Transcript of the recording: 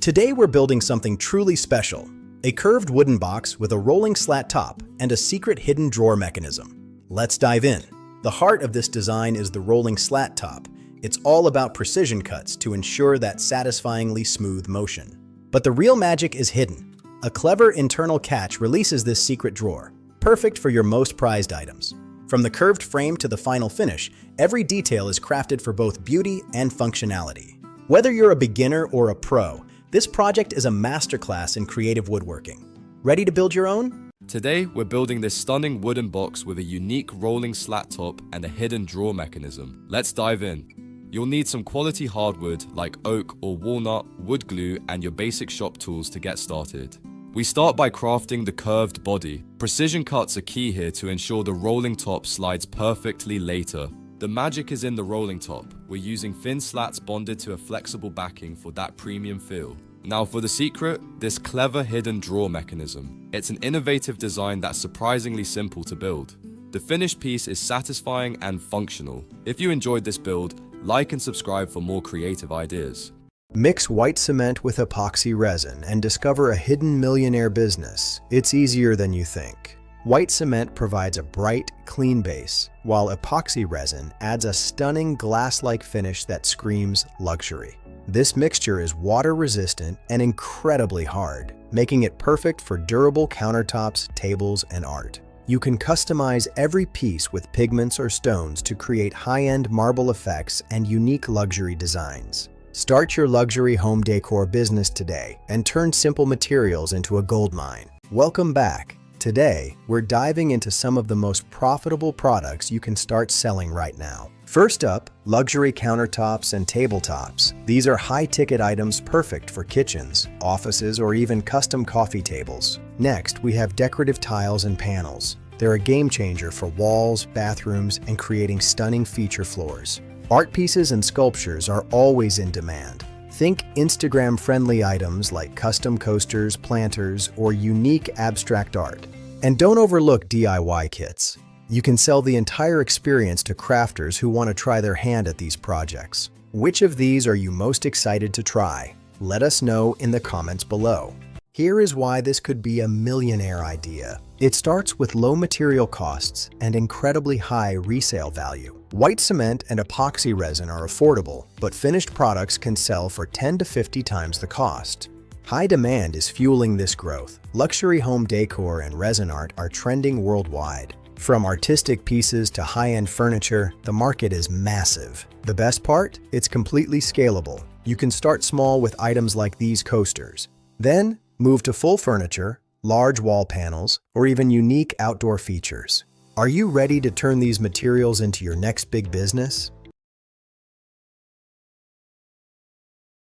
Today we're building something truly special, a curved wooden box with a rolling slat top and a secret hidden drawer mechanism. Let's dive in. The heart of this design is the rolling slat top. It's all about precision cuts to ensure that satisfyingly smooth motion. But the real magic is hidden. A clever internal catch releases this secret drawer, perfect for your most prized items. From the curved frame to the final finish, every detail is crafted for both beauty and functionality. Whether you're a beginner or a pro, this project is a masterclass in creative woodworking. Ready to build your own? Today, we're building this stunning wooden box with a unique rolling slat top and a hidden drawer mechanism. Let's dive in. You'll need some quality hardwood like oak or walnut, wood glue, and your basic shop tools to get started. We start by crafting the curved body. Precision cuts are key here to ensure the rolling top slides perfectly later. The magic is in the rolling top. We're using thin slats bonded to a flexible backing for that premium feel. Now for the secret, this clever hidden drawer mechanism. It's an innovative design that's surprisingly simple to build. The finished piece is satisfying and functional. If you enjoyed this build, like and subscribe for more creative ideas. Mix white cement with epoxy resin and discover a hidden millionaire business. It's easier than you think. White cement provides a bright, clean base, while epoxy resin adds a stunning glass-like finish that screams luxury. This mixture is water-resistant and incredibly hard, making it perfect for durable countertops, tables, and art. You can customize every piece with pigments or stones to create high-end marble effects and unique luxury designs. Start your luxury home decor business today and turn simple materials into a goldmine. Welcome back. Today, we're diving into some of the most profitable products you can start selling right now. First up, luxury countertops and tabletops. These are high-ticket items perfect for kitchens, offices, or even custom coffee tables. Next, we have decorative tiles and panels. They're a game changer for walls, bathrooms, and creating stunning feature floors. Art pieces and sculptures are always in demand. Think Instagram-friendly items like custom coasters, planters, or unique abstract art. And don't overlook DIY kits. You can sell the entire experience to crafters who want to try their hand at these projects. Which of these are you most excited to try? Let us know in the comments below. Here is why this could be a millionaire idea. It starts with low material costs and incredibly high resale value. White cement and epoxy resin are affordable, but finished products can sell for 10 to 50 times the cost. High demand is fueling this growth. Luxury home decor and resin art are trending worldwide. From artistic pieces to high-end furniture, the market is massive. The best part? It's completely scalable. You can start small with items like these coasters. Then, move to full furniture, large wall panels, or even unique outdoor features. Are you ready to turn these materials into your next big business?